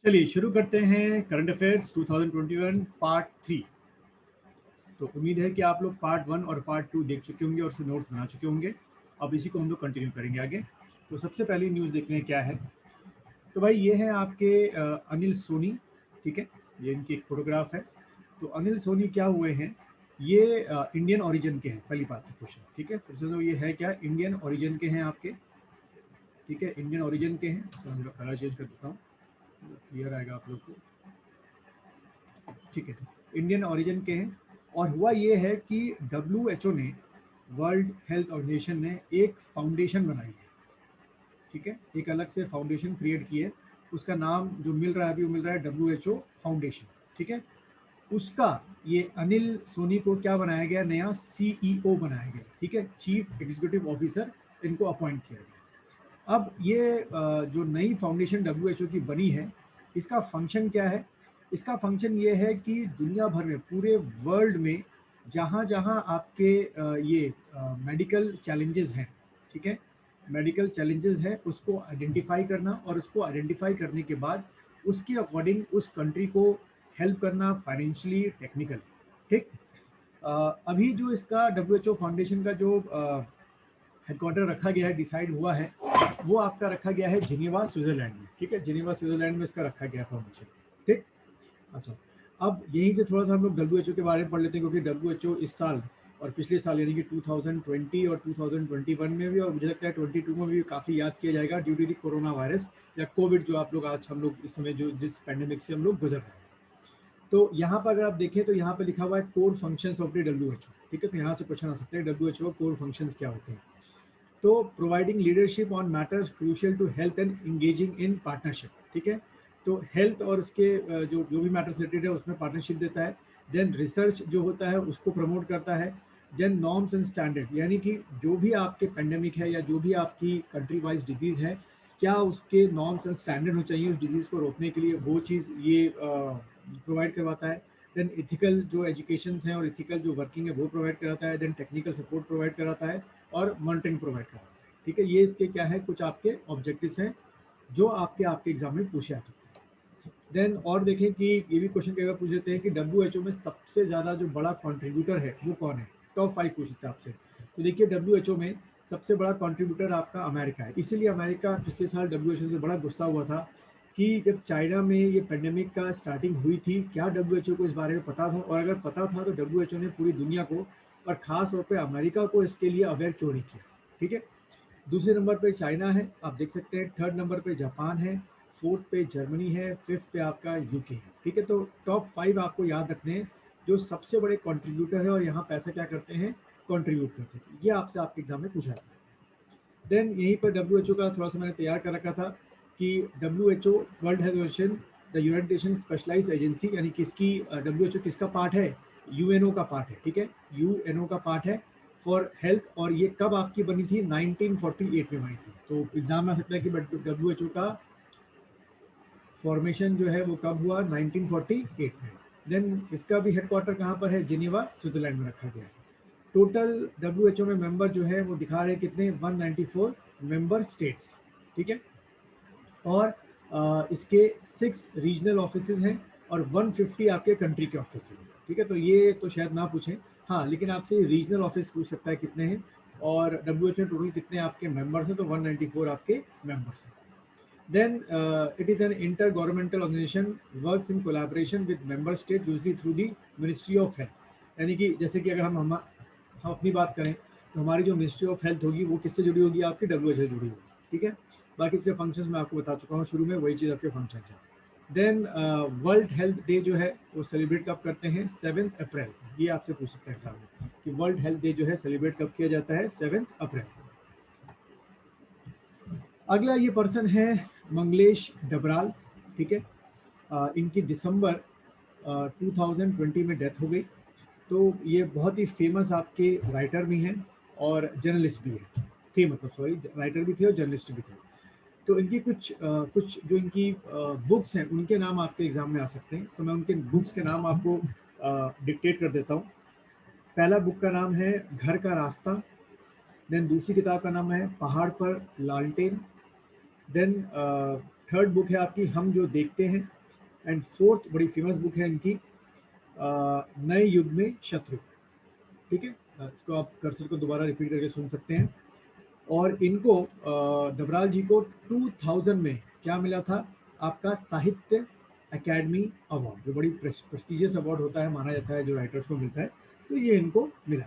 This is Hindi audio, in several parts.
चलिए शुरू करते हैं करंट अफेयर्स 2021 पार्ट 3। तो उम्मीद है कि आप लोग पार्ट 1 और पार्ट 2 देख चुके होंगे और उससे नोट्स बना चुके होंगे। अब इसी को हम लोग कंटिन्यू करेंगे आगे। तो सबसे पहली न्यूज़ देखते हैं क्या है। तो भाई ये है आपके अनिल सोनी, ठीक है। ये इनकी एक फोटोग्राफ है। तो अनिल सोनी क्या हुए हैं, ये इंडियन ओरिजिन के हैं। पहली बात तो क्वेश्चन, ठीक है। सबसे तो ये है क्या, इंडियन ओरिजिन के हैं आपके, ठीक है। इंडियन ओरिजिन के हैं। तो मैं कलर चेंज कर देता हूँ, क्लियर आएगा आप लोग को, ठीक है। इंडियन ओरिजिन के हैं। और हुआ ये है कि WHO ने, वर्ल्ड हेल्थ ऑर्गेनाइजेशन ने एक फाउंडेशन बनाई है, ठीक है। एक अलग से फाउंडेशन क्रिएट की है। उसका नाम जो मिल रहा है अभी, वो मिल रहा है WHO फाउंडेशन, ठीक है। उसका ये अनिल सोनी को क्या बनाया गया, नया CEO बनाया गया, ठीक है। चीफ एग्जीक्यूटिव ऑफिसर इनको अपॉइंट किया गया। अब ये जो नई फाउंडेशन WHO की बनी है, इसका फंक्शन क्या है। इसका फंक्शन ये है कि दुनिया भर में, पूरे वर्ल्ड में जहाँ जहाँ आपके ये मेडिकल चैलेंजेस हैं, ठीक है, मेडिकल चैलेंजेस है, उसको आइडेंटिफाई करना, और उसको आइडेंटिफाई करने के बाद उसके अकॉर्डिंग उस कंट्री को हेल्प करना, फाइनेंशियली, टेक्निकली, ठीक। अभी जो इसका WHO फाउंडेशन का जो हेडक्वार्टर रखा गया है, डिसाइड हुआ है, वो आपका रखा गया है जिनेवा स्विट्जरलैंड में, ठीक है। जिनेवा स्विट्जरलैंड में इसका रखा गया फाउंडेशन, ठीक। अच्छा, अब यहीं से थोड़ा सा हम लोग WHO के बारे में पढ़ लेते हैं, क्योंकि WHO इस साल और पिछले साल यानी कि 2020 और 2021 में भी, और मुझे लगता है 22 में भी काफ़ी याद किया जाएगा, due to the corona virus या कोविड, जो आप लोग आज हम लोग इस समय जो जिस पैंडेमिक से हम लोग गुजर रहे हैं। तो यहाँ पर अगर आप देखें तो यहाँ पर लिखा हुआ है core functions of the WHO, ठीक है। तो यहाँ से क्वेश्चन आ सकते हैं WHO कोर फंक्शंस क्या होते हैं। तो providing leadership on matters crucial to health and engaging in partnership, ठीक है। तो हेल्थ और उसके जो जो भी मैटर्स रिलेटेड है उसमें पार्टनरशिप देता है। देन रिसर्च जो होता है उसको प्रमोट करता है। देन नॉर्म्स एंड स्टैंडर्ड, यानी कि जो भी आपके पेंडेमिक है या जो भी आपकी कंट्री वाइज डिजीज़ है, क्या उसके नॉर्म्स एंड स्टैंडर्ड हो चाहिए उस डिजीज़ को रोकने के लिए, वो चीज़ ये प्रोवाइड करवाता है। देन इथिकल जो एजुकेशन हैं और इथिकल जो वर्किंग है वो प्रोवाइड कराता है। देन टेक्निकल सपोर्ट प्रोवाइड कराता है और मॉनिटरिंग प्रोवाइड कराता है, ठीक है। ये इसके क्या है, कुछ आपके ऑब्जेक्टिव्स हैं जो आपके एग्जाम में पूछे आ सकते हैं। देन और देखें कि ये भी क्वेश्चन कई बार पूछ लेते हैं कि WHO में सबसे ज़्यादा जो बड़ा कंट्रीब्यूटर है वो कौन है। टॉप 5 पूछ सकते हैं आपसे। तो देखिए WHO में सबसे बड़ा कंट्रीब्यूटर आपका अमेरिका है। इसीलिए अमेरिका पिछले साल WHO से बड़ा गुस्सा हुआ था कि जब चाइना में ये पेंडेमिक का स्टार्टिंग हुई थी, क्या WHO को इस बारे में पता था, और अगर पता था तो WHO ने पूरी दुनिया को और ख़ास तौर पे अमेरिका को इसके लिए अवेयर क्यों नहीं किया, ठीक है। दूसरे नंबर पे चाइना है, आप देख सकते हैं। थर्ड नंबर पे जापान है। फोर्थ पे जर्मनी है। फिफ्थ पे आपका UK है, ठीक है। तो टॉप 5 आपको याद रखने हैं जो सबसे बड़े कंट्रीब्यूटर है और यहाँ पैसा क्या करते हैं, कंट्रीब्यूट करते हैं। ये आपसे आपके एग्जाम में पूछा जाता है। देन यहीं पर WHO का थोड़ा सा मैंने तैयार कर रखा था कि WHO World Health Organization, the United Nation specialised agency, यानी किसकी, WHO किसका पार्ट है, UNO का पार्ट है, ठीक है। UNO का पार्ट है फॉर हेल्थ। और ये कब आपकी बनी थी, 1948 में बनी थी। तो एग्जाम में आ सकता है कि WHO का फॉर्मेशन जो है वो कब हुआ, 1948 में। देन इसका भी हेडक्वार्टर कहाँ पर है, जिनेवा स्विट्जरलैंड में रखा गया है। टोटल WHO में मेंबर जो है वो दिखा रहे हैं कितने, 194 मेंबर स्टेट्स, ठीक है। और इसके 6 रीजनल ऑफिस हैं और 150 आपके कंट्री के ऑफिस हैं, ठीक है। तो ये तो शायद ना पूछें, हाँ, लेकिन आपसे रीजनल ऑफिस पूछ सकता है कितने हैं, और WHO में टोटल कितने आपके मेंबर्स हैं, तो 194 आपके मेंबर्स हैं। Then it is an intergovernmental organization works in collaboration with member state usually through the Ministry of Health। यानी कि जैसे कि अगर हम अपनी बात करें तो हमारी जो मिनिस्ट्री ऑफ हेल्थ होगी वो किससे जुड़ी होगी, आपकी WHO से जुड़ी होगी, ठीक है। बाकी इसके फंक्शंस मैं आपको बता चुका हूँ शुरू में, वही चीज़ आपके फंक्शंस हैं। देन वर्ल्ड हेल्थ डे जो है वो सेलिब्रेट कब करते हैं, 7 अप्रैल। ये आपसे पूछ सकते हैं एग्जाम में कि वर्ल्ड हेल्थ डे जो है सेलिब्रेट कब किया जाता है, 7 अप्रैल। अगला ये पर्सन है मंगलेश डबराल, ठीक है। इनकी दिसंबर 2020 में डेथ हो गई। तो ये बहुत ही फेमस आपके राइटर भी हैं और जर्नलिस्ट भी हैं, थे, मतलब सॉरी, राइटर भी थे और जर्नलिस्ट भी थे। तो इनकी कुछ जो इनकी बुक्स हैं उनके नाम आपके एग्जाम में आ सकते हैं। तो मैं उनके बुक्स के नाम आपको डिक्टेट कर देता हूँ। पहला बुक का नाम है घर का रास्ता। देन दूसरी किताब का नाम है पहाड़ पर लालटेन। देन थर्ड बुक है आपकी हम जो देखते हैं, एंड फोर्थ बड़ी फेमस बुक है इनकी नए युग में शत्रु। ठीक है, इसको आप कर्सर को दोबारा रिपीट करके सुन सकते हैं। और इनको डबराल जी को 2000 में क्या मिला था, आपका साहित्य एकेडमी अवार्ड, जो बड़ी प्रेस्टिजियस अवार्ड होता है, माना जाता है जो राइटर्स को मिलता है, तो ये इनको मिला।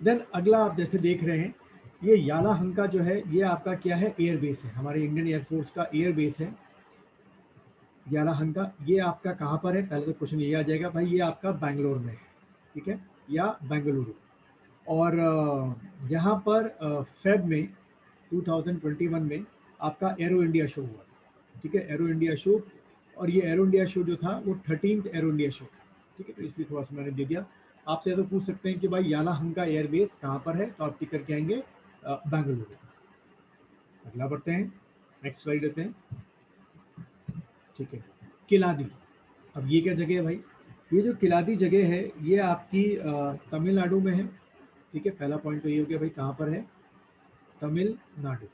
देन अगला आप जैसे देख रहे हैं, ये यालाहंका जो है ये आपका क्या है, एयर बेस है, हमारे इंडियन एयरफोर्स का एयर बेस है यालाहंका। ये आपका कहाँ पर है, पहले तो क्वेश्चन ये आ जाएगा भाई, ये आपका बैंगलोर में है, ठीक है, या बेंगलुरु। और यहाँ पर फेब में 2021 में आपका एरो इंडिया शो हुआ था, ठीक है, एरो इंडिया शो। और ये एरो इंडिया शो जो था वो 13th एरो इंडिया शो था, ठीक है, तो इसलिए थोड़ा सा मैंने दे दिया। आपसे तो पूछ सकते हैं कि भाई यालाहंका एयरबेस कहाँ पर है, तो आप टिक करके आएंगे बेंगलुरु। अगला बढ़ते हैं, नेक्स्ट स्लाइड लेते हैं, ठीक है। किलादी, अब ये क्या जगह है भाई, ये जो किलादी जगह है ये आपकी तमिलनाडु में है, ठीक है। पहला पॉइंट तो ये हो गया भाई, कहाँ पर है, तमिलनाडु,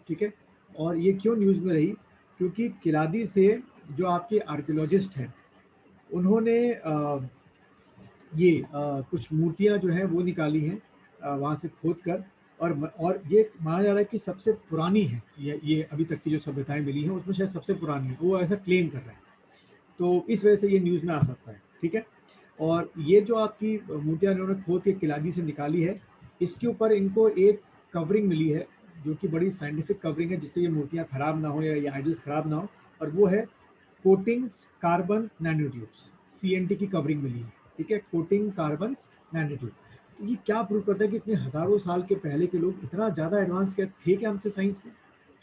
ठीक है। और ये क्यों न्यूज़ में रही, क्योंकि किलादी से जो आपके आर्कियोलॉजिस्ट हैं उन्होंने ये कुछ मूर्तियां जो हैं वो निकाली हैं वहाँ से खोद कर, और ये माना जा रहा है कि सबसे पुरानी है, ये अभी तक की जो सभ्यताएं मिली हैं उसमें शायद सबसे पुरानी है, वो ऐसा क्लेम कर रहे हैं। तो इस वजह से ये न्यूज़ में आ सकता है, ठीक है। और ये जो आपकी मूर्तियां इन्होंने खोद के किलादी से निकाली है, इसके ऊपर इनको एक कवरिंग मिली है जो कि बड़ी साइंटिफिक कवरिंग है, जिससे ये मूर्तियां खराब ना हो या ये आइडल्स खराब ना हो, और वो है कोटिंग्स कार्बन नैनोट्यूब्स, CNT की कवरिंग मिली है, ठीक है, कोटिंग कार्बन नैनोट्यूब। तो ये क्या प्रूव करता है कि इतने हजारों साल के पहले के लोग इतना ज़्यादा एडवांस थे क्या हमसे साइंस में,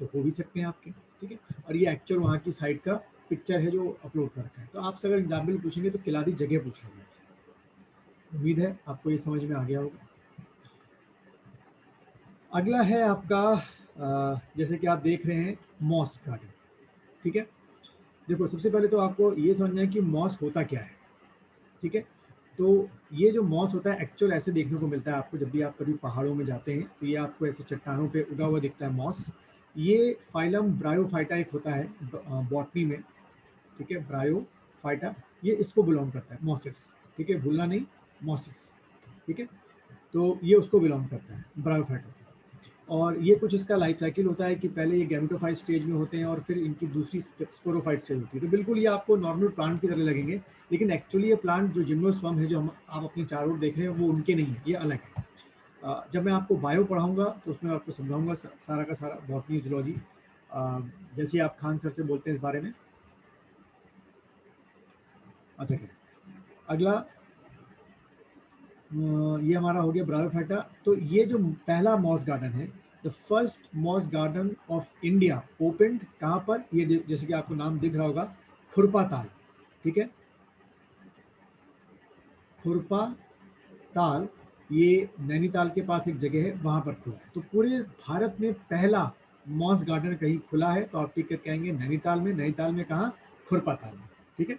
तो हो भी सकते हैं आपके, ठीक है। और ये एक्चुअल वहाँ की साइट का पिक्चर है जो अपलोड कर रखा है। तो आपसे अगर एग्जाम्पल पूछेंगे तो किलादी जगह पूछ लेंगे आपसे। उम्मीद है आपको ये समझ में आ गया होगा। अगला है आपका जैसे कि आप देख रहे हैं मॉस गार्डन, ठीक है। देखो सबसे पहले तो आपको ये समझना है कि मॉस होता क्या है, ठीक है। तो ये जो मॉस होता है एक्चुअल ऐसे देखने को मिलता है आपको, जब भी आप कभी पहाड़ों में जाते हैं तो ये आपको ऐसे चट्टानों पे उगा हुआ दिखता है मॉस। ये फाइलम ब्रायोफाइटा एक होता है बॉटनी में, ठीक है, ब्रायोफाइटा, ये इसको बिलोंग करता है, मॉसिस, ठीक है, भूलना नहीं, मॉसिस, ठीक है। तो ये उसको बिलोंग करता है, ब्रायोफाइटा। और ये कुछ इसका लाइफ साइकिल होता है कि पहले ये गैमेटोफाइट स्टेज में होते हैं और फिर इनकी दूसरी स्पोरोफाइट स्टेज होती है। तो बिल्कुल ये आपको नॉर्मल प्लांट की तरह लगेंगे, लेकिन एक्चुअली ये प्लांट जो जिम्नोस्पर्म है जो आप अपनी चारों ओर देख रहे हैं वो उनके नहीं है, ये अलग है। जब मैं आपको बायो पढ़ाऊंगा तो उसमें आपको समझाऊंगा सारा का सारा बॉटनी जूलॉजी, जैसे आप खान सर से बोलते हैं इस बारे में। अच्छा क्या, अगला ये हमारा हो गया ब्रायोफाइटा। तो ये जो पहला मॉस गार्डन है, the first moss garden of India opened कहाँ पर, ये जैसे कि आपको नाम दिख रहा होगा, खुरपा ताल, ठीक है, खुरपा ताल, ये नैनीताल के पास एक जगह है वहां पर खुला है। तो पूरे भारत में पहला मॉस गार्डन कहीं खुला है, तो आप टिक करके आएंगे नैनीताल में। नैनीताल में कहाँ, खुरपा ताल में, ठीक है।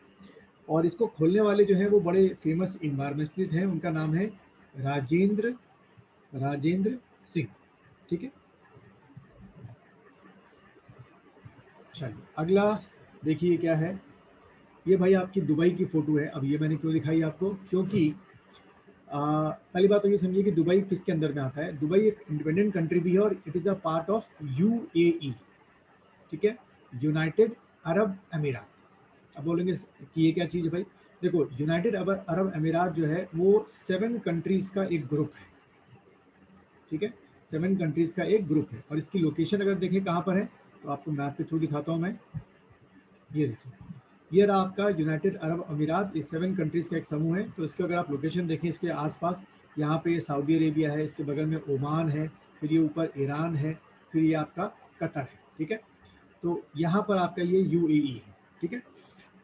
और इसको खोलने वाले जो है वो बड़े फेमस इन्वायरमेंटलिस्ट हैं, उनका नाम है राजेंद्र राजेंद्र सिंह, ठीक है। चलिए अगला देखिए क्या है, ये भाई आपकी दुबई की फोटो है। अब ये मैंने क्यों दिखाई आपको, क्योंकि पहली बात तो ये समझिए कि दुबई किसके अंदर में आता है। दुबई एक इंडिपेंडेंट कंट्री भी है और it is a part of UAE, ठीक है, यूनाइटेड अरब अमीरात। अब बोलेंगे कि ये क्या चीज़ है भाई, देखो यूनाइटेड अरब अमीरात जो है वो 7 कंट्रीज का एक ग्रुप है, ठीक है, 7 कंट्रीज का एक ग्रुप है। और इसकी लोकेशन अगर देखें कहाँ पर है, तो आपको मैप के थ्रू दिखाता हूँ मैं। ये देखिए, ये रहा आपका यूनाइटेड अरब अमीरात, इस 7 कंट्रीज का एक समूह है। तो इसके अगर आप लोकेशन देखें इसके आसपास, यहाँ पे सऊदी अरेबिया है, इसके बगल में ओमान है, फिर ये ऊपर ईरान है, फिर ये आपका कतर है, ठीक है। तो यहाँ पर आपका ये UAE है, ठीक है।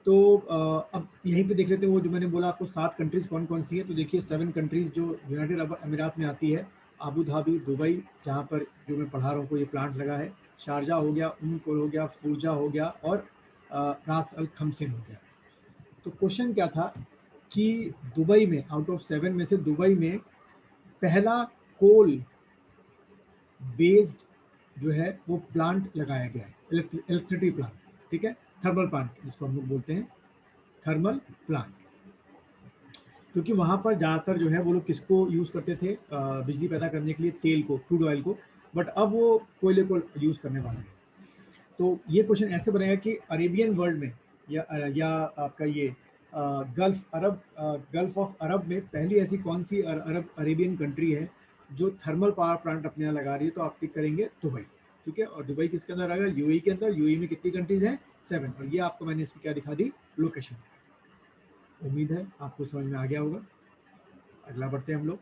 तो अब यहीं पे देख लेते हैं वो जो मैंने बोला आपको 7 कंट्रीज कौन कौन सी है। तो देखिए 7 कंट्रीज जो यूनाइटेड अरब अमीरात में आती है, आबू धाबी, दुबई, जहाँ पर जो मैं पढ़ा रहा हूँ को ये प्लांट लगा है, शारजा हो गया, उमकुल हो गया, फूजा हो गया, और रास अल खमसिन हो गया। तो क्वेश्चन क्या था कि दुबई में आउट ऑफ 7 में से दुबई में पहला कोल बेस्ड जो है वो प्लांट लगाया गया है, इलेक्ट्रिसिटी प्लांट, ठीक है, थर्मल प्लांट जिसको हम लोग बोलते हैं, थर्मल प्लांट। क्योंकि वहाँ पर ज़्यादातर जो है वो लोग किसको यूज़ करते थे बिजली पैदा करने के लिए, तेल को, क्रूड ऑयल को, बट अब वो कोयले को यूज़ करने वाले हैं। तो ये क्वेश्चन ऐसे बनेगा कि अरेबियन वर्ल्ड में या आपका ये गल्फ ऑफ अरब में पहली ऐसी कौन सी अरब अरेबियन कंट्री है जो थर्मल पावर प्लांट अपने यहाँ लगा रही है, तो आप टिक करेंगे दुबई, ठीक है। और दुबई किसके अंदर आएगा, यूएई के अंदर। यूएई में कितनी कंट्रीज हैं, 7, और ये आपको मैंने इसकी क्या दिखा दी, लोकेशन। उम्मीद है आपको समझ में आ गया होगा। अगला बढ़ते हैं हम लोग।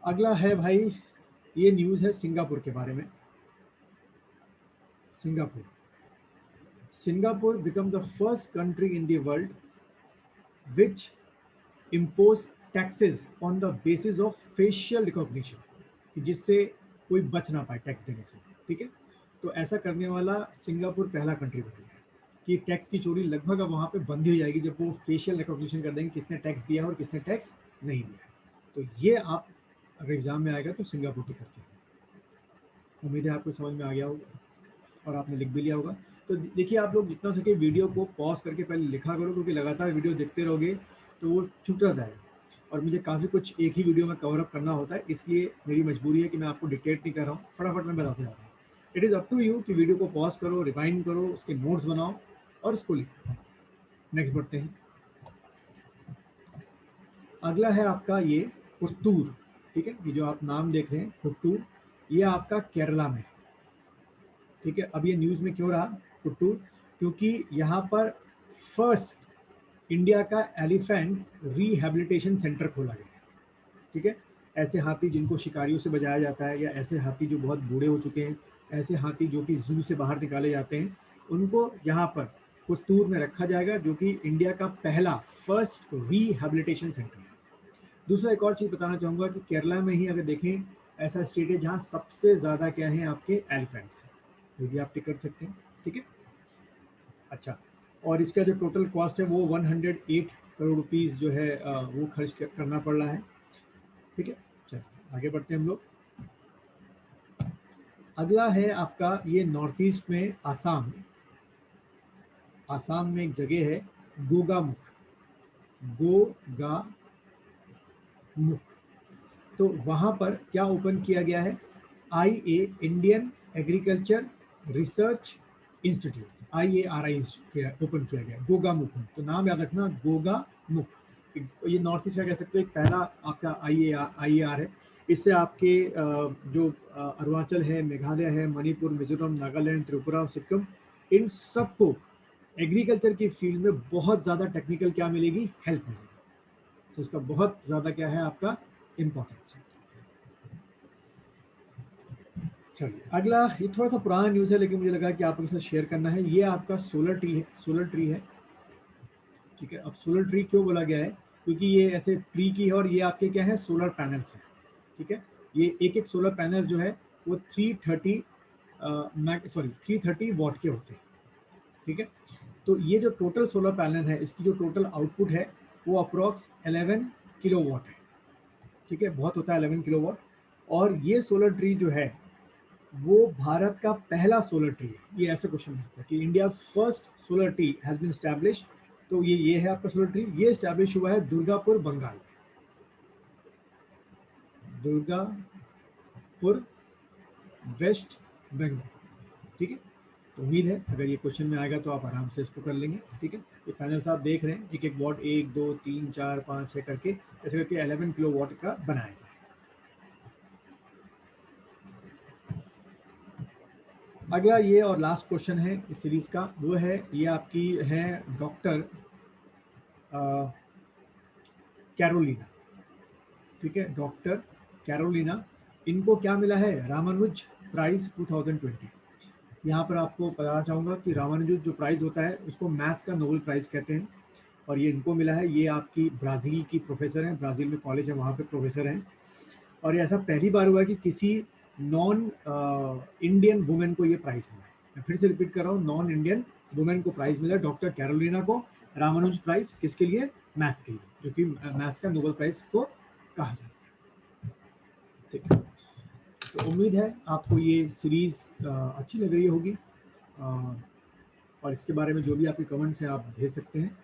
अगला है भाई, ये न्यूज़ है सिंगापुर के बारे में। Singapore, Singapore becomes the first country in the world which impose taxes on the basis of facial recognition, कि जिससे कोई बच ना पाए टैक्स देने से, ठीक है। तो ऐसा करने वाला सिंगापुर पहला कंट्री बन गया है कि टैक्स की चोरी लगभग अब वहाँ पे बंद ही हो जाएगी जब वो फेशियल रिकॉग्निशन कर देंगे किसने टैक्स दिया है और किसने टैक्स नहीं दिया है। तो ये आप अगर एग्जाम में आएगा तो सिंगापुर टिक करके, उम्मीद है आपको समझ में आ गया होगा और आपने लिख भी लिया होगा। तो देखिए आप लोग जितना सके वीडियो को पॉज करके पहले लिखा करो, क्योंकि लगातार वीडियो देखते रहोगे तो वो छूट जाता है, और मुझे काफ़ी कुछ एक ही वीडियो में कवर अप करना होता है, इसलिए मेरी मजबूरी है कि मैं आपको डिक्टेट नहीं कर रहा हूँ, फटाफट मैं बताते जा रहा हूँ। It is up to you कि वीडियो को पॉज करो, रिवाइंड करो, उसके नोट्स बनाओ और उसको लिखो। नेक्स्ट बढ़ते हैं। अगला है आपका ये पुत्तूर, ठीक है, ये जो आप नाम देख रहे हैं पुत्तूर, ये आपका केरला में, ठीक है। अब ये न्यूज़ में क्यों रहा पुत्तूर, क्योंकि यहाँ पर फर्स्ट इंडिया का एलिफेंट रिहैबिलिटेशन सेंटर खोला गया है, ठीक है। ऐसे हाथी जिनको शिकारियों से बचाया जाता है, या ऐसे हाथी जो बहुत बूढ़े हो चुके हैं, ऐसे हाथी जो कि जू से बाहर निकाले जाते हैं, उनको यहाँ पर पुत्तूर में रखा जाएगा, जो कि इंडिया का पहला फर्स्ट रिहैबिलिटेशन सेंटर है। दूसरा एक और चीज़ बताना चाहूँगा कि केरला में ही अगर देखें ऐसा स्टेट है जहाँ सबसे ज़्यादा क्या है आपके एलिफेंट्स, ये भी आप टिक कर सकते हैं, ठीक है। अच्छा, और इसका जो टोटल कॉस्ट है वो 108 करोड़ रुपीज़ जो है वो खर्च करना पड़ रहा है, ठीक है। चलिए आगे बढ़ते हैं हम लोग। अगला है आपका ये नॉर्थ ईस्ट में आसाम। आसाम में एक जगह है गोगामुख, गोगामुख, तो वहाँ पर क्या ओपन किया गया है, IA Indian agriculture research institute, IARI open किया गया गोगामुख में। तो नाम याद रखना गोगामुख। ये नॉर्थ ईस्ट का कह सकते हो एक पहला आपका IAR है। इससे आपके जो अरुणाचल है, मेघालय है, मणिपुर, मिजोरम, नागालैंड, त्रिपुरा, सिक्किम, इन सबको एग्रीकल्चर की फील्ड में बहुत ज़्यादा टेक्निकल क्या मिलेगी, हेल्प मिलेगी। तो इसका बहुत ज़्यादा क्या है आपका इम्पोर्टेंस है। चलिए अगला, ये थोड़ा सा पुराना न्यूज़ है लेकिन मुझे लगा कि आपके साथ शेयर करना है। ये आपका सोलर ट्री है, सोलर ट्री है, ठीक है। अब सोलर ट्री क्यों बोला गया है, क्योंकि ये ऐसे ट्री की है और ये आपके क्या है, सोलर पैनल्स हैं, ठीक है। ये एक एक सोलर पैनल जो है वो 330 वॉट के होते हैं, ठीक है। तो ये जो टोटल सोलर पैनल है इसकी जो टोटल आउटपुट है वो अप्रॉक्स 11 किलो वॉट है, ठीक है। बहुत होता है 11 किलो वॉट। और ये सोलर ट्री जो है वो भारत का पहला सोलर ट्री है। ये ऐसे क्वेश्चन है कि India first solar tree has been establish, तो ये है आपका सोलर ट्री। ये एस्टैब्लिश हुआ है दुर्गापुर बंगाल, दुर्गापुर वेस्ट बंगाल, ठीक है। तो उम्मीद है अगर ये क्वेश्चन में आएगा तो आप आराम से इसको कर लेंगे, ठीक है। ये पैनल्स आप देख रहे हैं एक एक वॉट, 1 2 3 4 5 6 करके ऐसे करके 11 किलो वॉट का बनाया गया है। अगला ये और लास्ट क्वेश्चन है इस सीरीज का, वो है ये आपकी है डॉक्टर कैरोलिना, ठीक है, डॉक्टर कैरोलिना। इनको क्या मिला है, रामानुज प्राइज 2020। यहाँ पर आपको बताना चाहूँगा कि रामानुज जो प्राइज़ होता है उसको मैथ्स का नोबेल प्राइज़ कहते हैं, और ये इनको मिला है। ये आपकी ब्राज़ील की प्रोफेसर हैं, ब्राज़ील में कॉलेज है वहाँ पे प्रोफेसर हैं। और ये ऐसा पहली बार हुआ है कि किसी नॉन इंडियन वुमेन को ये प्राइज़ मिला है। मैं फिर से रिपीट कर रहा हूँ, नॉन इंडियन वुमेन को प्राइज़ मिला है, डॉक्टर कैरोलिना को रामानुज प्राइज़, किसके लिए, मैथ्स के लिए, जो कि मैथ्स का नोबेल प्राइज़ को कहा जाता है, ठीक है। उम्मीद है आपको ये सीरीज़ अच्छी लग रही होगी, और इसके बारे में जो भी आपके कमेंट्स हैं आप भेज सकते हैं।